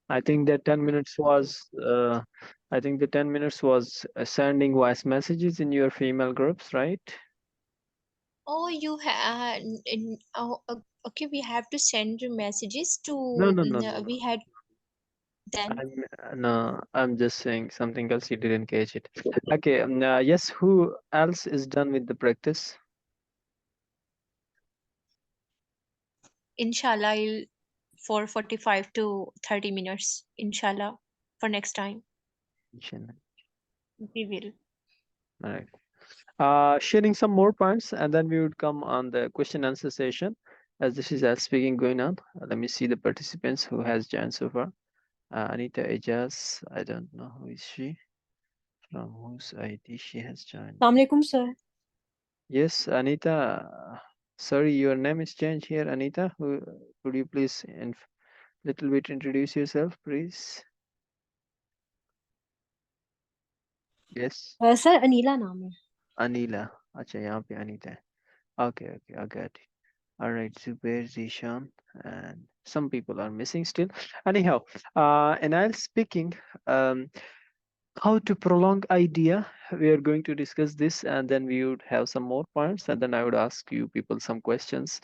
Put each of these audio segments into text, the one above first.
I think that 10 minutes was I think the 10 minutes was sending voice messages in your female groups, right? Oh, you had. Oh, okay. We have to send messages No, to. no, no, no, no. We had then. No, I'm just saying something else. You didn't catch it. Okay. Yes. Who else is done with the practice? Inshallah, for 45 to 30 minutes. Inshallah, for next time Shin. we will. All right. Sharing some more points, and then we would come on the question answer session. As this is as speaking going on, let me see the participants who has joined so far. Anita Ejaz, I don't know who is she, from whose ID she has joined. Assalamualaikum, sir. Yes, Anita. Sorry, your name is changed here, Anita. Who could you please little bit introduce yourself, please? Yes, sir Anila नाम है. Anila. अच्छा यहाँ पे Anita है. Okay, okay, I got it. All right, Zubair, Zishan, and some people are missing still. Anyhow, and I'll speaking. Um, how to prolong idea, we are going to discuss this, and then we would have some more points, and then I would ask you people some questions.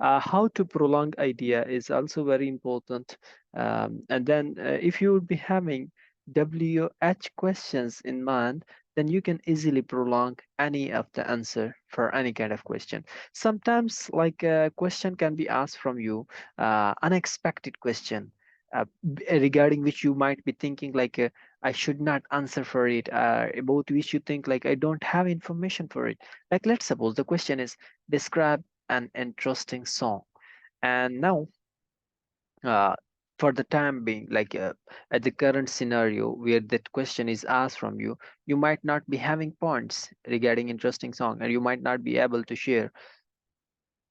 How to prolong idea is also very important, and then if you would be having WH questions in mind, then you can easily prolong any of the answer for any kind of question. Sometimes like a question can be asked from you, unexpected question, regarding which you might be thinking like I should not answer for it, about which you think like I don't have information for it. Like let's suppose the question is describe an interesting song. And now, uh, for the time being, like at the current scenario where that question is asked from you, you might not be having points regarding interesting song, and you might not be able to share.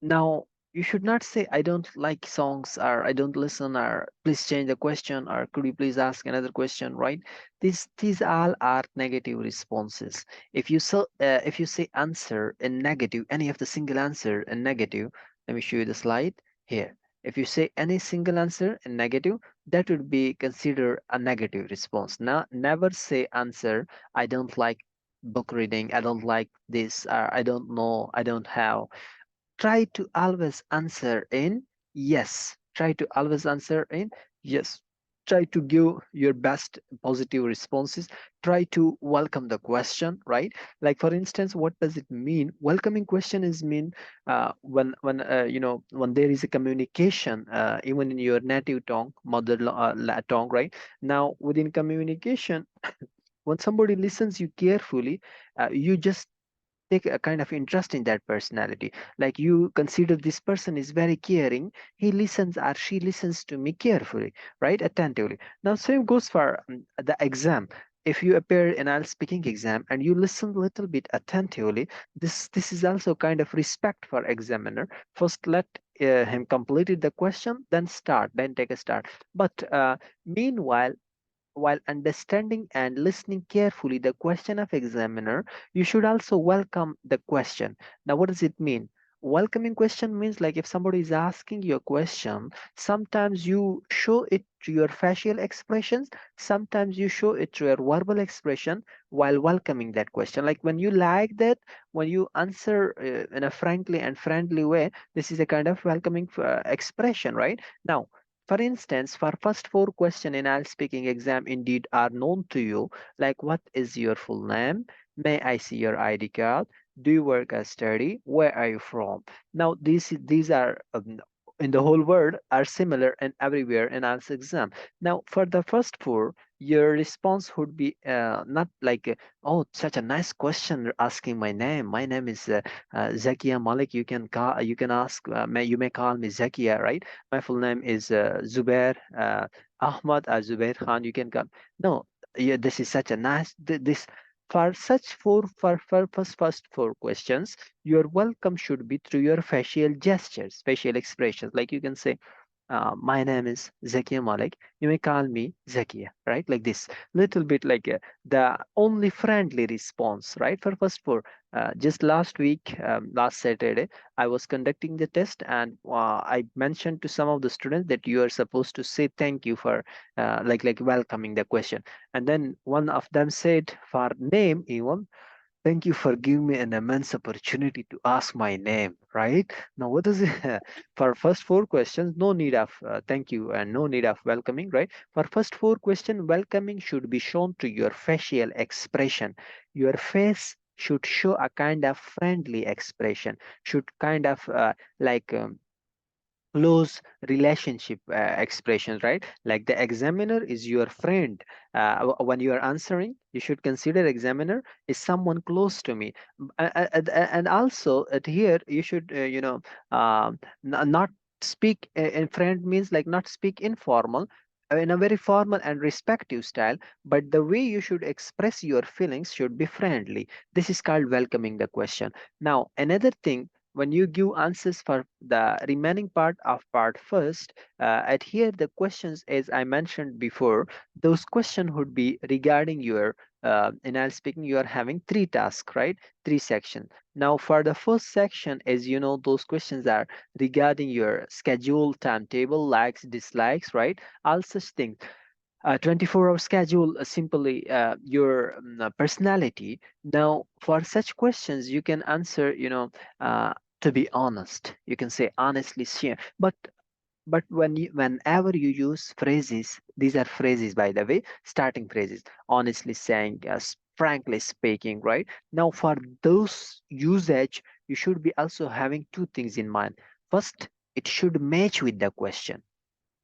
Now, you should not say, I don't like songs, or I don't listen, or please change the question, or could you please ask another question, right? These all are negative responses. If you say answer in negative, any of the single answer in negative, let me show you the slide here. If you say any single answer in negative, that would be considered a negative response. Now, never say answer, I don't like book reading, I don't like this, or I don't know, I don't have. Try to always answer in yes. Try to always answer in yes. Try to give your best positive responses. Try to welcome the question, right? Like for instance, what does it mean? Welcoming question is mean when you know, when there is a communication, even in your native tongue, tongue, right? Now within communication, when somebody listens you carefully, you just take a kind of interest in that personality. Like you consider this person is very caring, he listens or she listens to me carefully, right, attentively. Now same goes for the exam. If you appear in a speaking exam and you listen a little bit attentively, this is also kind of respect for examiner. First let him complete the question, then start, then take a start. But meanwhile, while understanding and listening carefully the question of examiner, you should also welcome the question. Now what does it mean? Welcoming question means like if somebody is asking you a question, sometimes you show it to your facial expressions, sometimes you show it to your verbal expression while welcoming that question. Like when you like that, when you answer in a frankly and friendly way, this is a kind of welcoming expression, right? Now, for instance, for first four question in IELTS speaking exam indeed are known to you, like what is your full name? May I see your ID card? Do you work or study? Where are you from? Now these are in the whole world are similar and everywhere in IELTS exam. Now for the first four, your response would be not like oh such a nice question asking my name. My name is Zakia Malik. You can ask you may call me Zakia, right? My full name is Zubair Ahmad or Zubair Khan. You can come. No, yeah, this is such a nice this for such for first four questions. Your welcome should be through your facial gestures, facial expressions. Like you can say, My name is Zakia Malik. You may call me Zakia, right? Like this, little bit like the only friendly response, right? For first four. Just last week, last Saturday, I was conducting the test, and I mentioned to some of the students that you are supposed to say thank you for like welcoming the question, and then one of them said for name even. Thank you for giving me an immense opportunity to ask my name, right? Now, what is it? For first four questions, no need of thank you and no need of welcoming, right? For first four question, welcoming should be shown to your facial expression. Your face should show a kind of friendly expression, should kind of like close relationship expressions, right? Like the examiner is your friend. When you are answering, you should consider examiner is someone close to me. And also at here you should not speak in friend means like not speak informal, in a very formal and respective style, but the way you should express your feelings should be friendly. This is called welcoming the question. Now another thing, when you give answers for the remaining part of part first, at here the questions, as I mentioned before, those questions would be regarding your in I'll speaking, you are having three tasks, right? Three sections. Now for the first section, as you know, those questions are regarding your schedule, timetable, likes, dislikes, right? All such things. 24-hour schedule, simply your personality. Now for such questions you can answer, to be honest, you can say honestly share. But whenever you use phrases, these are phrases, by the way, starting phrases, honestly saying, frankly speaking, right? Now for those usage, you should be also having two things in mind. First, it should match with the question.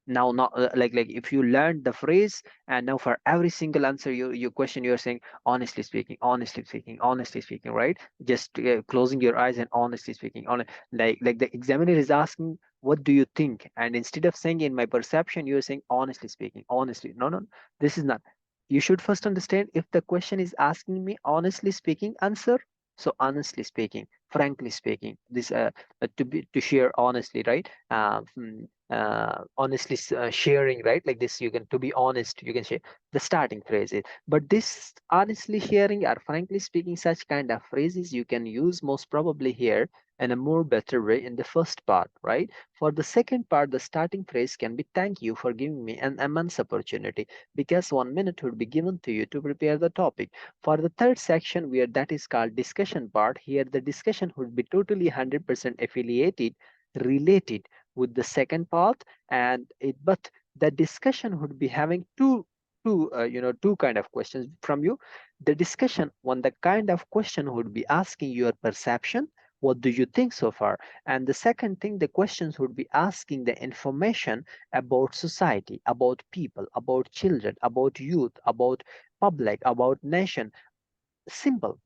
Now not like if you learned the phrase, and now for every single answer your question you're saying honestly speaking, honestly speaking, honestly speaking, right? Just closing your eyes and honestly speaking on, like the examiner is asking what do you think, and instead of saying in my perception, you're saying honestly speaking, honestly. No, no, this is not. You should first understand, if the question is asking me honestly speaking, answer. So honestly speaking, frankly speaking, this to share honestly, right? Honestly sharing, right? Like this, you can, to be honest, you can share the starting phrases. But this honestly sharing or frankly speaking, such kind of phrases you can use most probably here in a more better way in the first part, right? For the second part, the starting phrase can be thank you for giving me an immense opportunity, because 1 minute would be given to you to prepare the topic. For the third section, where that is called discussion part, here the discussion would be totally 100% affiliated, related with the second part, and it, but the discussion would be having two kind of questions from you. The discussion, one, the kind of question would be asking your perception, what do you think so far? And the second thing, the questions would be asking the information about society, about people, about children, about youth, about public, about nation. Simple.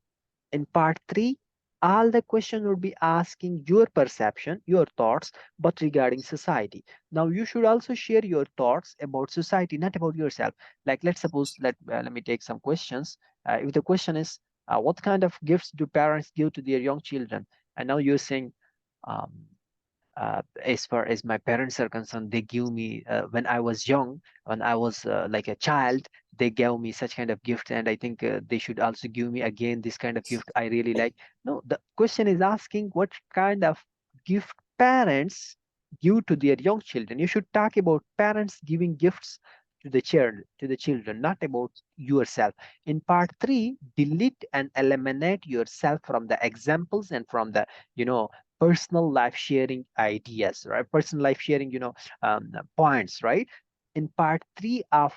In part 3, all the question would be asking your perception, your thoughts, but regarding society. Now, you should also share your thoughts about society, not about yourself. Like, let's suppose, let me take some questions. If the question is, what kind of gifts do parents give to their young children? And now you're saying, um, as far as my parents are concerned, they give me when I was young, when I was like a child, they gave me such kind of gift, and I think they should also give me again this kind of gift I really like. No, the question is asking what kind of gift parents give to their young children. You should talk about parents giving gifts to the child, to the children, not about yourself. In part 3, delete and eliminate yourself from the examples and from the, you know personal life sharing ideas, right? Personal life sharing, points, right? In part 3 of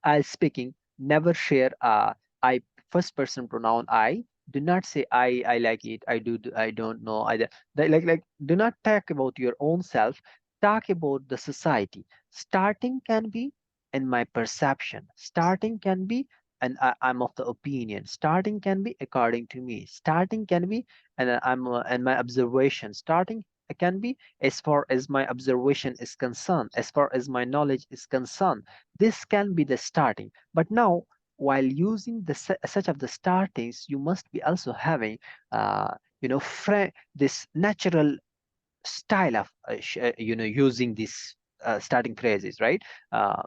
I speaking, never share I, first person pronoun I. Do not say I like it, I do, I don't know. Like do not talk about your own self. Talk about the society. Starting can be in my perception. Starting can be, and I'm of the opinion. Starting can be according to me. Starting can be, and I'm and my observation. Starting can be as far as my observation is concerned, as far as my knowledge is concerned. This can be the starting. But now, while using the such of the startings, you must be also having, this natural style of using these starting phrases, right? uh,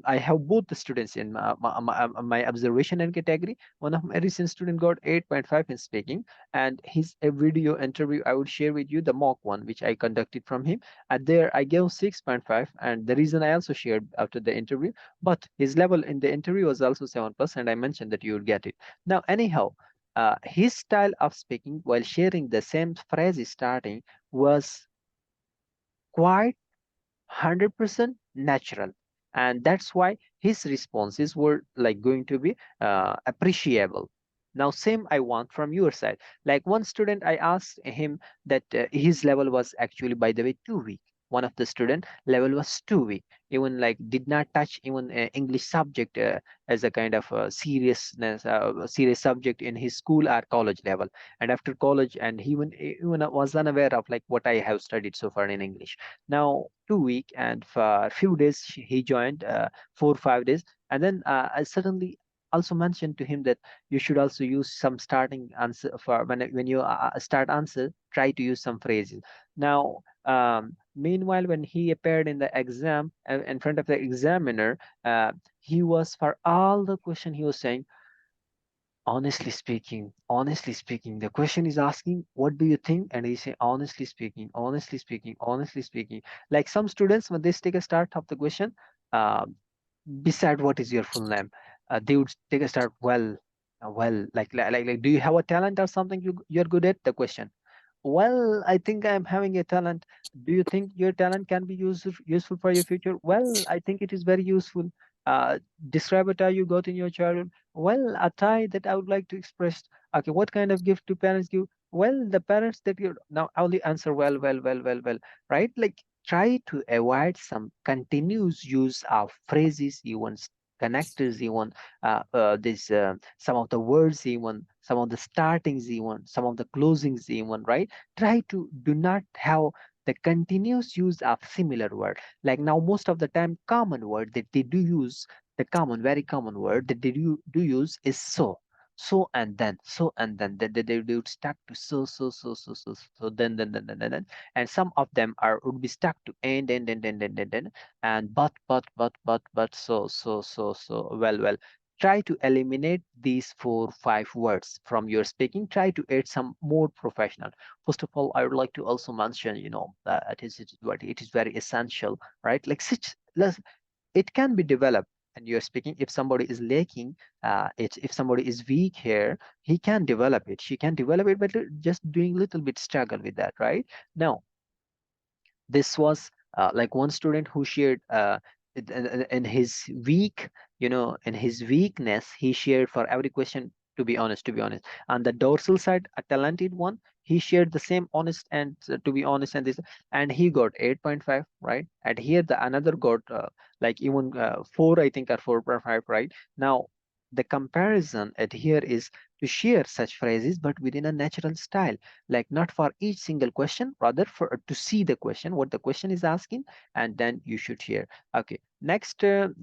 I have both the students in my observation and category. One of my recent student got 8.5 in speaking, and his a video interview I would share with you, the mock one which I conducted from him. And there I gave 6.5, and the reason I also shared after the interview. But his level in the interview was also 7%. I mentioned that you would get it. Now, anyhow, his style of speaking while sharing the same phrase starting was quite 100% natural, and that's why his responses were like going to be appreciable. Now same I want from your side. Like one student, I asked him that his level was actually, by the way, too weak. One of the student level was too weak, even like did not touch even English subject as a kind of seriousness, serious subject in his school or college level. And after college, and he even was unaware of like what I have studied so far in English. Now 2 week, and for a few days he joined, 4 5 days. And then I suddenly also mentioned to him that you should also use some starting answer for when you start answer, try to use some phrases. Now meanwhile, when he appeared in the exam, in front of the examiner, he was, for all the question he was saying, honestly speaking, the question is asking, what do you think? And he say, honestly speaking, honestly speaking, honestly speaking. Like some students, when they take a start of the question, uh, beside what is your full name, they would take a start, well, like, do you have a talent or something you're good at? The question, well, I think I'm having a talent. Do you think your talent can be useful for your future? Well, I think it is very useful. Uh, Describe a tie you got in your childhood. Well, a tie that I would like to express. Okay, what kind of gift do parents give? Well, the parents that you now only answer well, right? Like try to avoid some continuous use of phrases, even connectors, even this some of the words, even some of the startings, even some of the closings, even, right? Try to do not have the continuous use of similar word. Like now most of the time common word that they do use, the common, very common word that they do use is so and then they would stuck to so then, and some of them are would be stuck to and but so well. Try to eliminate these 4 5 words from your speaking. Try to add some more professional. First of all, I would like to also mention, that it is very essential, right? Like such, it can be developed. And you're speaking, if somebody is lacking, if somebody is weak here, he can develop it, she can develop it, but just doing little bit struggle with that, right? Now this was like one student who shared in his weak, in his weakness, he shared for every question, to be honest, on the dorsal side, a talented one, he shared the same honest, and to be honest, and this, and he got 8.5, right? And here the another got like even 4, I think, or 4.5, right? Now the comparison at here is to share such phrases but within a natural style, like not for each single question, rather for to see the question, what the question is asking, and then you should share. Okay, next, sorry,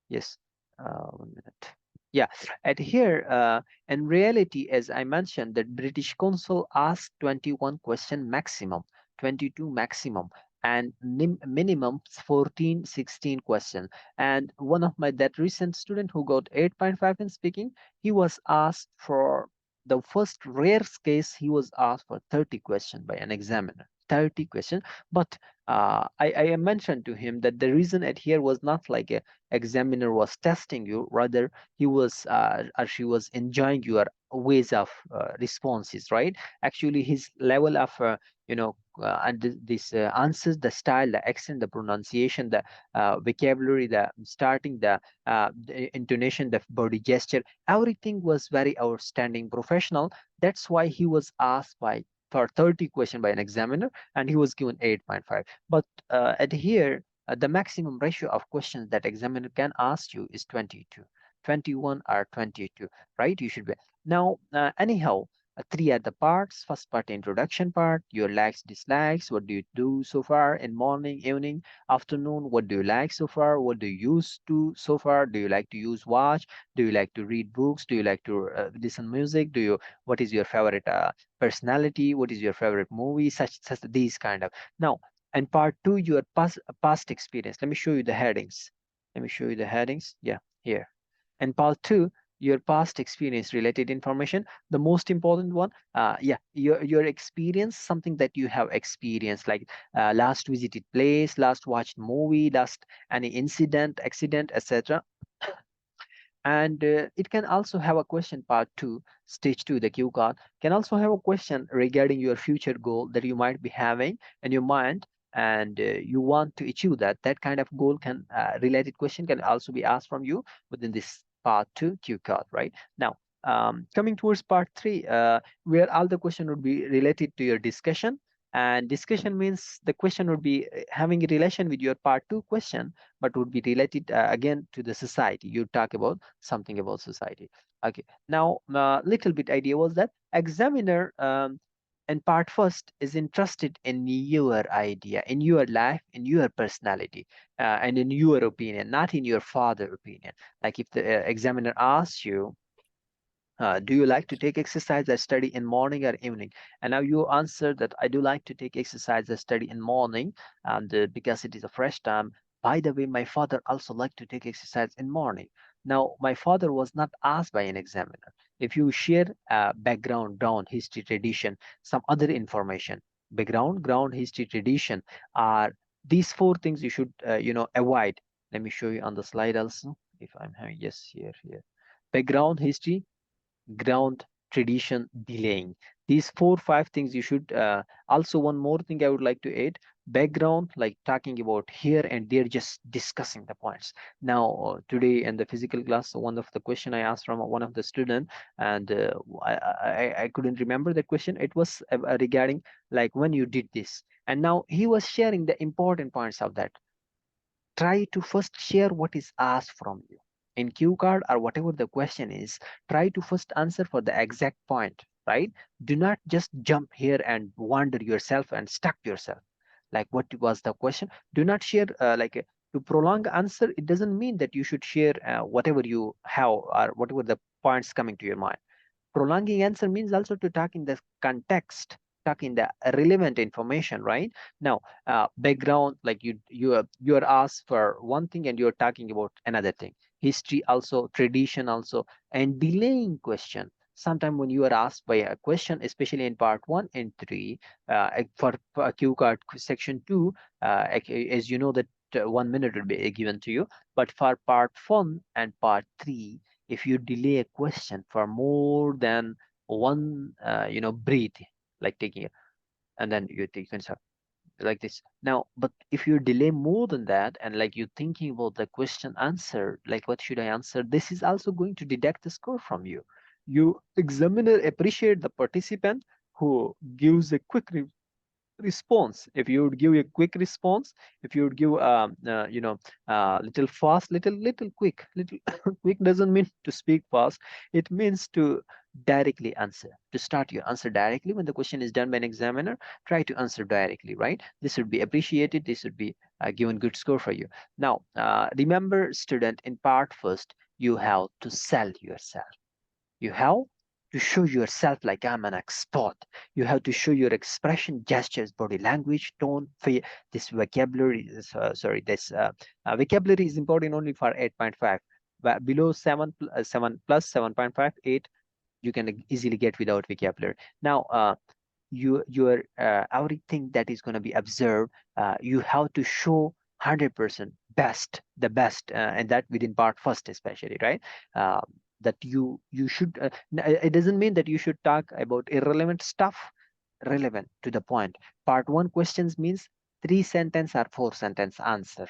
yes, 1 minute. Yeah, at here, in reality, as I mentioned, the British Council asked 21 question maximum, 22 maximum, and minimum 14, 16 questions. And one of my that recent student who got 8.5 in speaking, he was asked for the first rare case, he was asked for 30 questions by an examiner. 30 questions, but I mentioned to him that the reason at here was not like a examiner was testing you, rather he was or she was enjoying your ways of responses, right? Actually his level of and this answers, the style, the accent, the pronunciation, the vocabulary, the starting, the intonation, the body gesture, everything was very outstanding, professional. That's why he was asked by for 30 question by an examiner, and he was given 8.5. But at here, the maximum ratio of questions that examiner can ask you is 22, 21 or 22, right? You should be. Now, anyhow, Three are the parts. First part, introduction part, your likes, dislikes. What do you do so far in morning, evening, afternoon? What do you like so far? What do you use to so far? Do you like to use watch? Do you like to read books? Do you like to listen music? Do you? What is your favorite personality? What is your favorite movie? Such these kind of. Now, and part two, your past experience. Let me show you the headings. Let me show you the headings. Yeah, here. And part two, your past experience related information. The most important one, yeah, your experience, something that you have experienced, like last visited place, last watched movie, last any incident, accident, etc. And it can also have a question part two, stage two, the Q card can also have a question regarding your future goal that you might be having in your mind, and you want to achieve that kind of goal can related question can also be asked from you within this part two Q card, right? Now, coming towards part three, where all the question would be related to your discussion. And discussion means the question would be having a relation with your part two question, but would be related again to the society. You talk about something about society. Okay. Now, little bit idea was that examiner in part first is interested in your idea, in your life, in your personality, and in your opinion, not in your father opinion. Like if the examiner asks you, do you like to take exercise or study in morning or evening? And now you answer that I do like to take exercise or study in morning, and because it is a fresh time. By the way, my father also liked to take exercise in morning. Now, my father was not asked by an examiner. If you share background, ground, history, tradition, some other information, background, ground, history, tradition are these four things you should avoid. Let me show you on the slide also. If I'm having yes here, background, history, ground, tradition, delaying. These four five things you should also one more thing I would like to add, background, like talking about here and there, just discussing the points. Now today in the physical class, one of the question I asked from one of the student, and I couldn't remember the question. It was regarding like when you did this, and now he was sharing the important points of that. Try to first share what is asked from you in Q card or whatever the question is. Try to first answer for the exact point, right? Do not just jump here and wander yourself and stuck yourself. Like what was the question? Do not share to prolong answer. It doesn't mean that you should share whatever you have or whatever the points coming to your mind. Prolonging answer means also to talk in the context, talk in the relevant information, right? Now, background, like you are asked for one thing and you're talking about another thing. History also, tradition also, and delaying question. Sometime when you are asked by a question, especially in part one and three, for a Q card section two, as you know that 1 minute will be given to you. But for part one and part three, if you delay a question for more than one breathe, like taking it, and then you take answer like this. Now, but if you delay more than that, and like you thinking about the question answer, like what should I answer, this is also going to deduct the score from you. You examiner appreciate the participant who gives a quick response. If you would give a quick response, if you would give little fast, little quick, little quick doesn't mean to speak fast. It means to directly answer, to start your answer directly. When the question is done by an examiner, try to answer directly, right? This would be appreciated, this would be given good score for you. Now, remember student, in part first, you have to sell yourself. You have to show yourself like I'm an expert. You have to show your expression, gestures, body language, tone, this vocabulary. Vocabulary is important only for 8.5. But below 7 plus 7.5, 8, you can easily get without vocabulary. Now, your everything that is going to be observed, you have to show 100% best, the best, and that within part first especially, right? uh, that you should it doesn't mean that you should talk about irrelevant stuff, relevant to the point. Part one questions means 3 sentence or 4 sentence answer,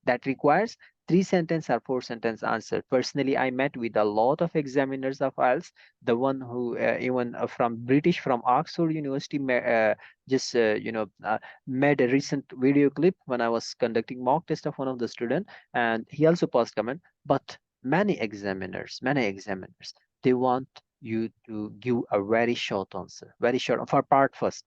that requires 3 sentence or 4 sentence answer. Personally, I met with a lot of examiners of IELTS. The one who even from British, from Oxford University, just made a recent video clip when I was conducting mock test of one of the student, and he also passed comment. But many examiners, they want you to give a very short answer, very short for part first.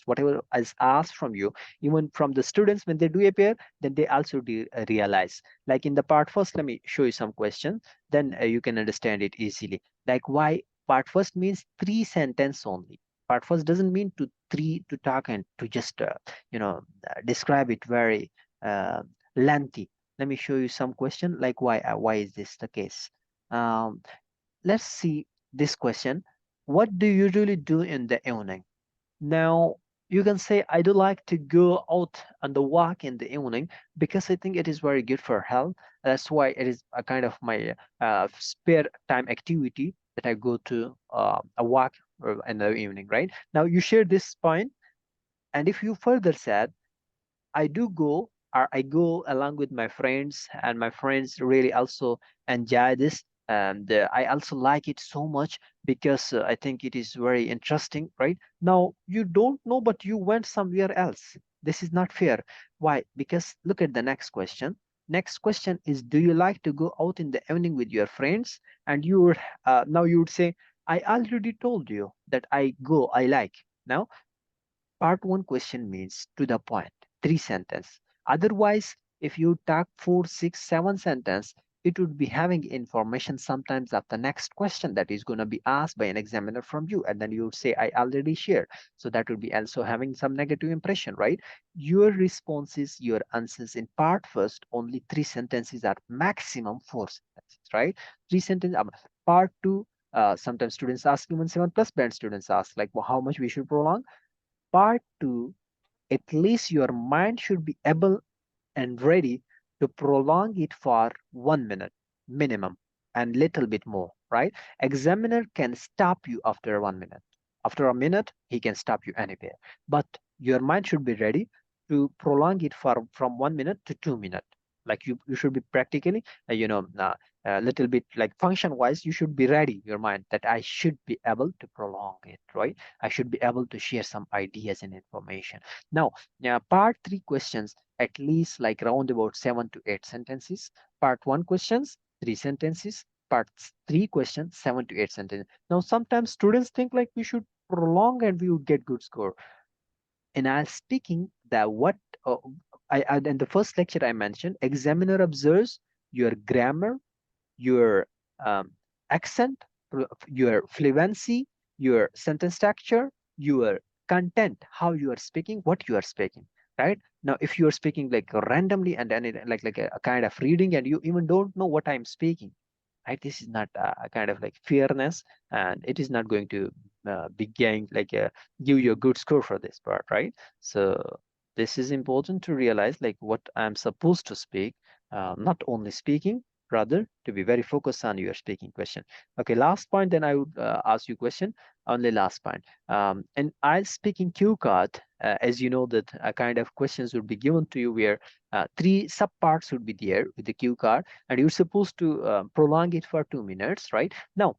Whatever is asked from you, even from the students when they do appear, then they also realize. Like in the part first, let me show you some questions. Then you can understand it easily. Like why part first means three sentence only. Part first doesn't mean to three to talk and to just describe it very uh, lengthy. Let me show you some question like why is this the case. Um, let's see this question. What do you usually do in the evening? Now, you can say, I do like to go out on the walk in the evening because I think it is very good for health. That's why it is a kind of my spare time activity that I go to a walk in the evening, right? Now, you share this point, and if you further said, I do go or I go along with my friends, and my friends really also enjoy this. And I also like it so much because I think it is very interesting, right? Now, you don't know, but you went somewhere else. This is not fair. Why? Because look at the next question. Next question is, do you like to go out in the evening with your friends? And you would now you would say, I already told you that I like. Now, part one question means to the point, three sentence. Otherwise, if you talk four, six, seven sentence, it would be having information sometimes of the next question that is going to be asked by an examiner from you, and then you would say, I already shared. So that would be also having some negative impression, right? Your responses, your answers in part first, only three sentences are maximum four sentences, right? Three sentences. Part two, sometimes students ask, even 7+ band students ask, like, well, how much we should prolong? Part two, at least your mind should be able and ready to prolong it for 1 minute minimum and little bit more, right? Examiner can stop you after 1 minute. After a minute, he can stop you anywhere. But your mind should be ready to prolong it for from 1 minute to 2 minutes. Like you should be practically, a little bit like function wise, you should be ready your mind that I should be able to prolong it, right? I should be able to share some ideas and information. Now, part three questions at least like round about 7 to 8 sentences. Part one questions, 3 sentences. Part three questions, 7 to 8 sentences. Now, sometimes students think like we should prolong and we would get good score. And I was speaking that what in the first lecture I mentioned, examiner observes your grammar, your um, accent, your fluency, your sentence structure, your content, how you are speaking, what you are speaking, right? Now, if you are speaking like randomly and then like a kind of reading and you even don't know what I'm speaking, right? This is not a kind of like fairness, and it is not going to be gained like give you a good score for this part, right? So this is important to realize like what I'm supposed to speak, not only speaking, rather to be very focused on your speaking question. Okay, last point, then I would ask you question. Only last point. And I'll speaking cue card, as you know that a kind of questions would be given to you where three subparts would be there with the cue card, and you're supposed to prolong it for 2 minutes, right? Now,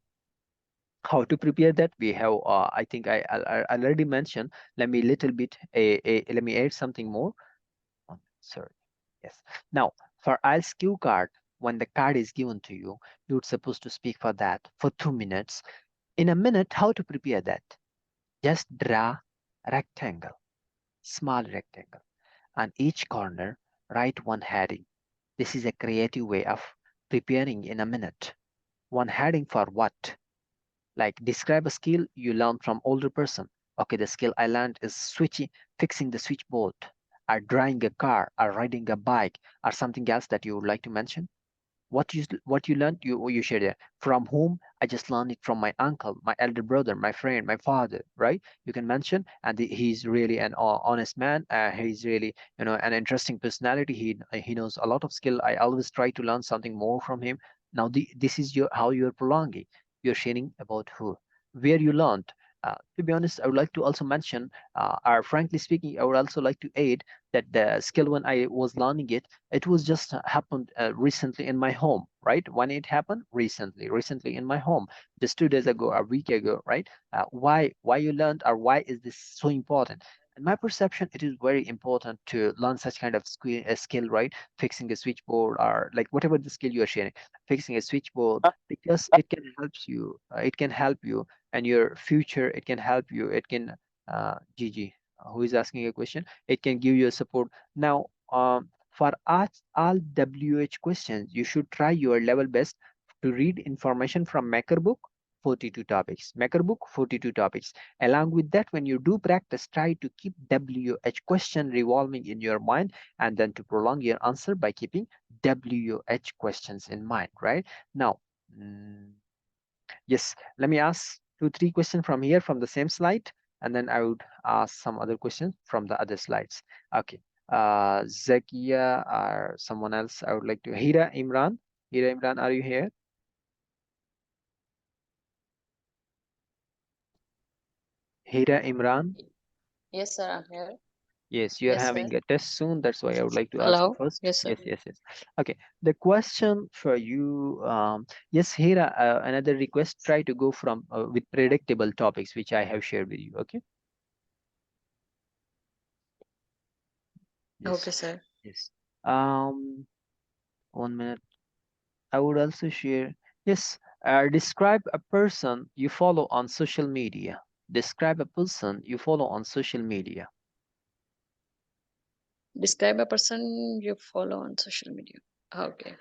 how to prepare that? We have, I think I already mentioned. Let me little bit, let me add something more. Sorry. Yes. Now, for IELTS cue card, when the card is given to you, you're supposed to speak for that for 2 minutes. In a minute, how to prepare that? Just draw a rectangle, small rectangle. On each corner, write one heading. This is a creative way of preparing in a minute. One heading for what? Like describe a skill you learned from older person. Okay, the skill I learned is switching, fixing the switchboard, or driving a car, or riding a bike, or something else that you would like to mention. What you learned, you share there. From whom? I just learned it from my uncle, my elder brother, my friend, my father, right? You can mention, and he's really an honest man. He's really an interesting personality. He knows a lot of skill. I always try to learn something more from him. Now this is your how you're prolonging. You're sharing about who, where you learned. To be honest, I would like to also mention, or frankly speaking, I would also like to add that the skill when I was learning it, it was just happened recently in my home, right? When it happened recently in my home, just 2 days ago, a week ago, right? Why you learned, or why is this so important? In my perception, it is very important to learn such kind of skill, right? Fixing a switchboard or like whatever the skill you are sharing, fixing a switchboard, because it can help you. It can help you and your future. It can help you. It can, Gigi, who is asking a question, it can give you a support. Now, for all WH questions, you should try your level best to read information from Maker book, 42 topics. Maker book, 42 topics. Along with that, when you do practice, try to keep WH question revolving in your mind and then to prolong your answer by keeping WH questions in mind, right? Now, mm, yes, let me ask two, three questions from here from the same slide, and then I would ask some other questions from the other slides. Okay. Zakia or someone else, I would like to. Hira Imran. Hira Imran, are you here? Hira Imran. Yes, sir, I'm here. Yes, you are Yes, sir. having a test soon. That's why I would like to ask you Hello. first. Yes, sir. Yes, yes, yes. Okay. The question for you, yes, Hira, another request, try to go from with predictable topics, which I have shared with you. Okay. Okay, Yes, sir. yes. Um, 1 minute. I would also share, yes, describe a person you follow on social media. Describe a person you follow on social media. Describe a person you follow on social media. Okay.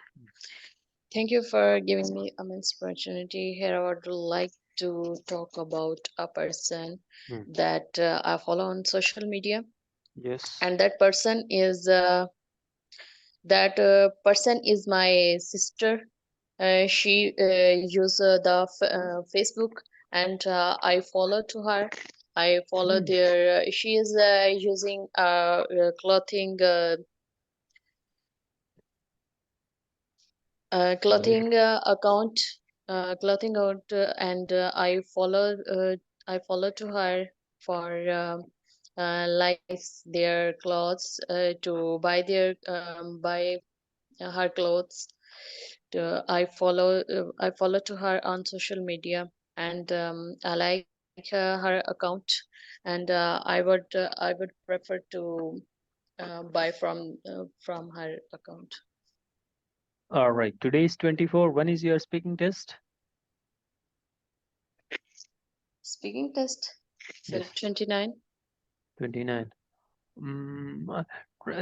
Thank you for giving me immense opportunity. Here, I would like to talk about a person Hmm. that I follow on social media, Yes. and that person is my sister. She use Facebook, and I follow to her. I follow Hmm. their. She is using clothing Yes. clothing account, and I follow to her for likes their clothes to buy her clothes. I follow to her on social media, and I like her account, and I would prefer to buy from her account. All right. Today is 24. When is your speaking test? Speaking test, Yes, 29. 29.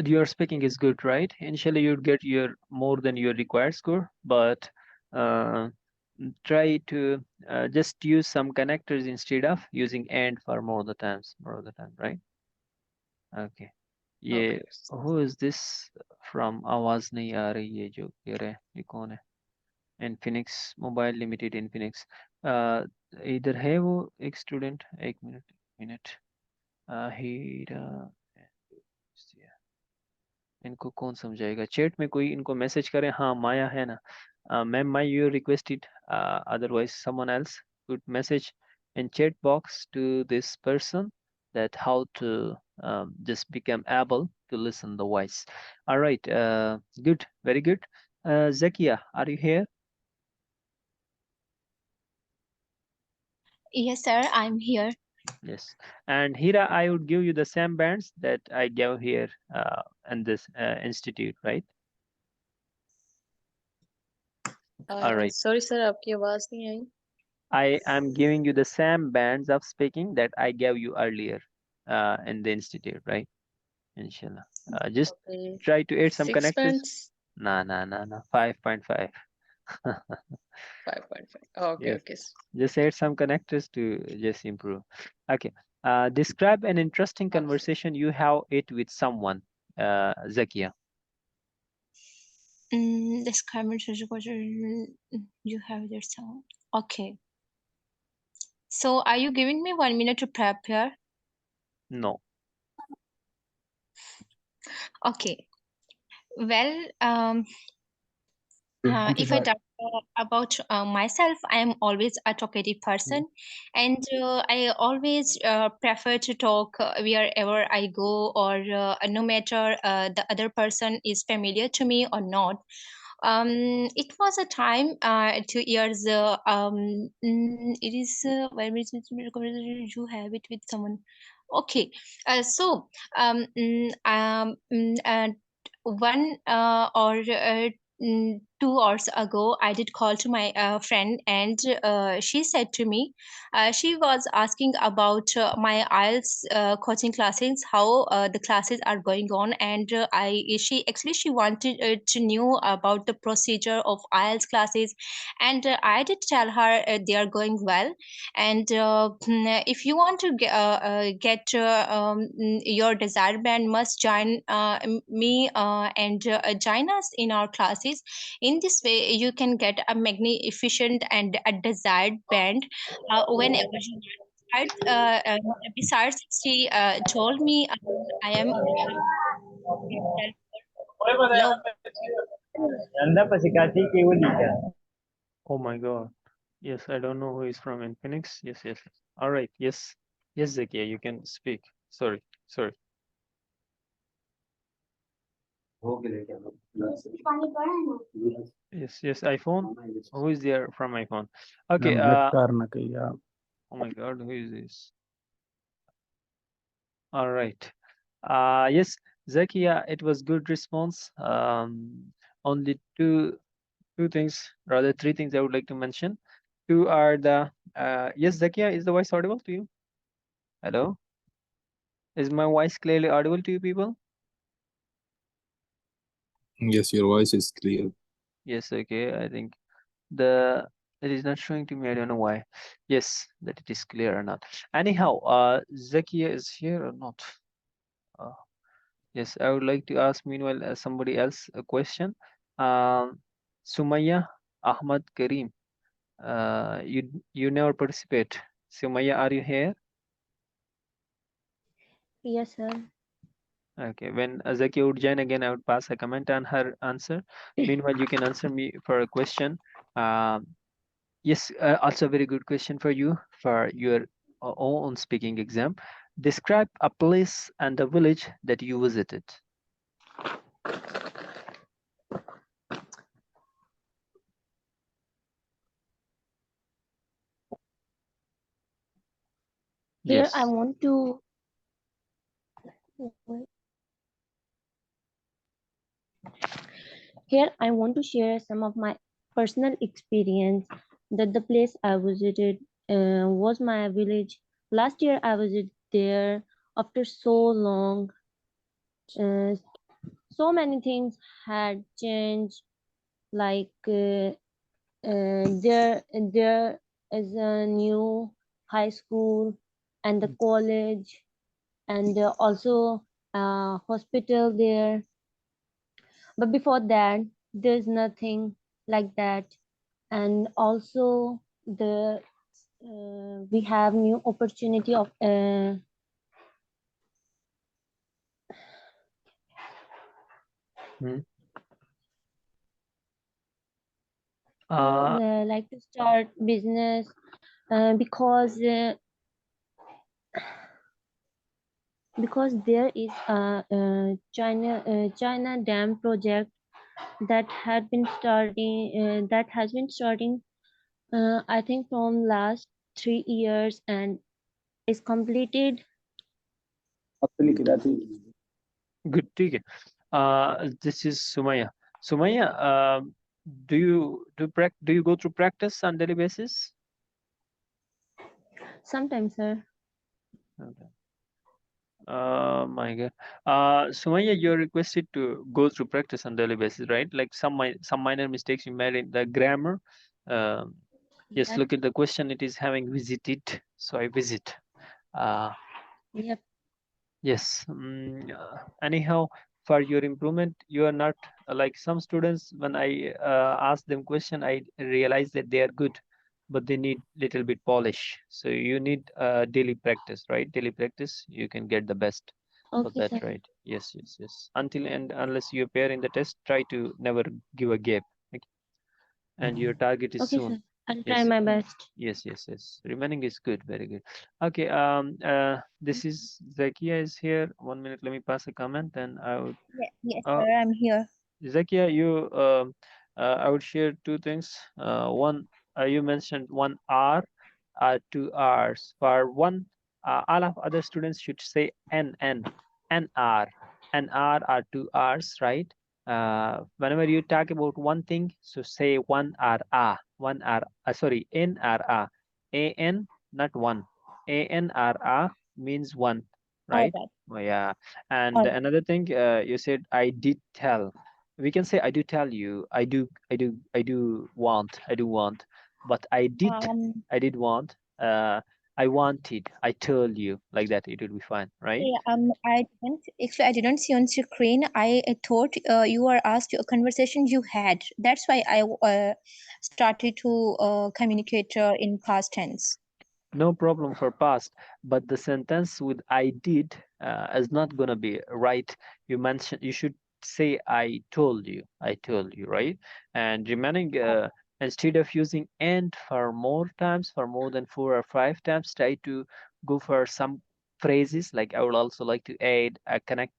Your speaking is good, right? Initially, you'd get your more than your required score, but uh, try to just use some connectors instead of using and for more of the time, right? Okay. ये Okay. who is this from आवाज नहीं आ रही है जो कह रहे हैं ये कौन है इनफिनिक्स मोबाइल लिमिटेड इनफिनिक्स इधर है वो एक स्टूडेंट एक मिनट हीरा इनको कौन समझाएगा चैट में कोई इनको मैसेज करे हाँ माया है ना ma'am my you requested otherwise someone else could message in chat box to this person that how to just become able to listen the voice. All right, good, very good. Zakia, are you here? Yes, sir, I'm here. Yes. And Hira, I would give you the same bands that I gave here in this institute, right? All right. Sorry sir, आपकी आवाज नहीं आई. I am giving you the same bands of speaking that I gave you earlier in the institute, right? Inshallah. Just Okay. try to add some Six connectors. bands. Nah, nah, nah, nah. 5.5. 5.5. Okay, Yes. okay. Just add some connectors to just improve. Okay. Describe an interesting Okay. conversation you have it with someone, Zakia. Describe it as you have your sound. Okay. So, are you giving me 1 minute to prepare? No. Okay. Well, if I talk about myself, I am always a talkative Mm. person, and I always prefer to talk wherever I go, or no matter the other person is familiar to me or not. It was a time 2 years. It is when you have it with someone. Okay, so one or 2 hours ago, I did call to my friend, and she said to me, she was asking about my IELTS coaching classes, how the classes are going on, and she wanted to know about the procedure of IELTS classes, and I did tell her they are going well, and if you want to get your desired band, must join me and join us in our classes. In this way you can get a magnificent and a desired band whenever you want. Besides, she told me, I am love. Oh my God. Yes, I don't know who is from Infinix. Yes, yes. All right. Yes. Yes, Zakia, you can speak. Sorry. Sorry. Yes, yes, iPhone. Who is there from iPhone? Okay, oh my God, who is this? All right. Yes, Zakia, it was good response. Only two things, rather three things I would like to mention. Two are the yes, Zakia, is the voice audible to you? Hello? Is my voice clearly audible to you people? Yes, your voice is clear. Yes, okay. I think the it is not showing to me. I don't know why. Yes, that it is clear or not. Anyhow, Zakia is here or not? Uh, yes, I would like to ask meanwhile somebody else a question. Um, Sumaya Ahmad Karim. You never participate. Sumaya, are you here? Yes, sir. Okay. When Zakia would join again, I would pass a comment on her answer. Meanwhile, you can answer me for a question. Um, Yes, also a very good question for you for your own speaking exam. Describe a place and a village that you visited. Here I Yes. want to Here I want to share some of my personal experience that the place I visited was my village. Last year I visited there after so long. Uh, so many things had changed. Like there is a new high school and the Mm. college and also a hospital there. But before that, there's nothing like that. And also the we have new opportunity of Mm. to Uh, like to start business because there is a China dam project that has been starting I think from last 3 years and is completed. good. ठीक है. This is Sumaya. Sumaya, do you go through practice on daily basis? Sometimes, sir. Okay. My God. Sumaya, you're requested to go through practice on daily basis, right? Like some minor mistakes you made in the grammar. Um, yes, Yep. look at the question. It is having visited, so I visit. Uh, Yep. yes. Anyhow, for your improvement, you are not like some students. When I ask them question, I realize that they are good, but they need little bit polish. So you need daily practice, right? Daily practice, you can get the best for Okay, that, sir. right? Yes, yes, yes. Until and unless you appear in the test, try to never give a gap. Okay? And your target is Okay, soon. sir. I'll try Yes. my best. Yes, yes, yes. Remaining is good, very good. Okay, this is Zakia is here. 1 minute, let me pass a comment, and I would Yes, uh sir, I'm here. Zakia, I would share two things. One, you mentioned 1 hour, 2 hours. For 1 all of other students should say nr. Nr are 2 R's, right? Whenever you talk about one thing, so say one r a, one r, sorry, n r a, an, not one, an r a means one, All right? right. Oh, yeah. And All another thing, you said I did tell. We can say I do tell you, I do want, but right. I did want, I wanted, I told you, like that, it will be fine, right? Yeah, I didn't actually. I didn't see on screen. I thought you were asked a conversation you had. That's why I started to communicate in past tense. No problem for past, but the sentence with I did is not gonna be right. You should say I told you, right? And remaining, instead of using and for more times, for more than 4 or 5 times, try to go for some phrases like I would also like to add, connect,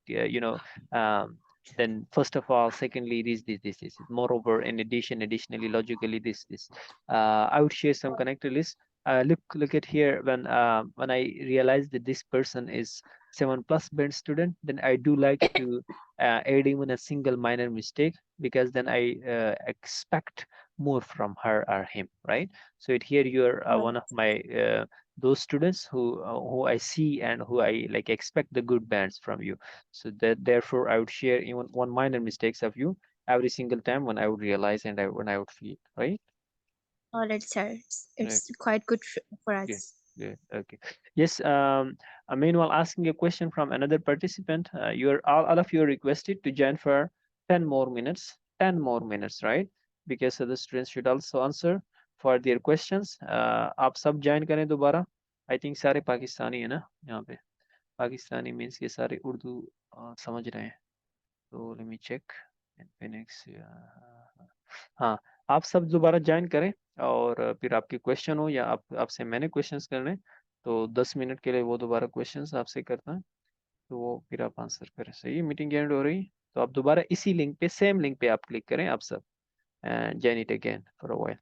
um, then first of all, secondly, this. Moreover, in addition, additionally, logically, this. I would share some connector list. Look at here, when I realize that this person is 7+ band student, then I do like to add even a single minor mistake, because then I expect more from her or him, right? So it here you're All one of my those students who I see and who I like expect the good bands from you. So that therefore I would share even one minor mistakes of you every single time when I would realize and when I would feel, right? all right, sir. Okay. It's quite good for Good, us. good. Okay. Yes, meanwhile, asking a question from another participant, all of you are requested to join for 10 more minutes, 10 more minutes, right? Because other students should also answer for their questions. आप सब join करें दोबारा. I think सारे पाकिस्तानी है ना यहाँ पे. Pakistani means ये सारे उर्दू समझ रहे हैं. So let me check. In Phoenix, yeah. हाँ, आप सब दोबारा ज्वाइन करें, और फिर आपके क्वेश्चन हो या आपसे मैंने क्वेश्चंस करने, तो 10 मिनट के लिए वो दोबारा क्वेश्चंस आपसे करता है, तो वो फिर आप आंसर करें. सही है, मीटिंग एंड हो रही, तो आप दोबारा इसी लिंक पे, सेम लिंक पे आप क्लिक करें आप सब, and join it again for a while.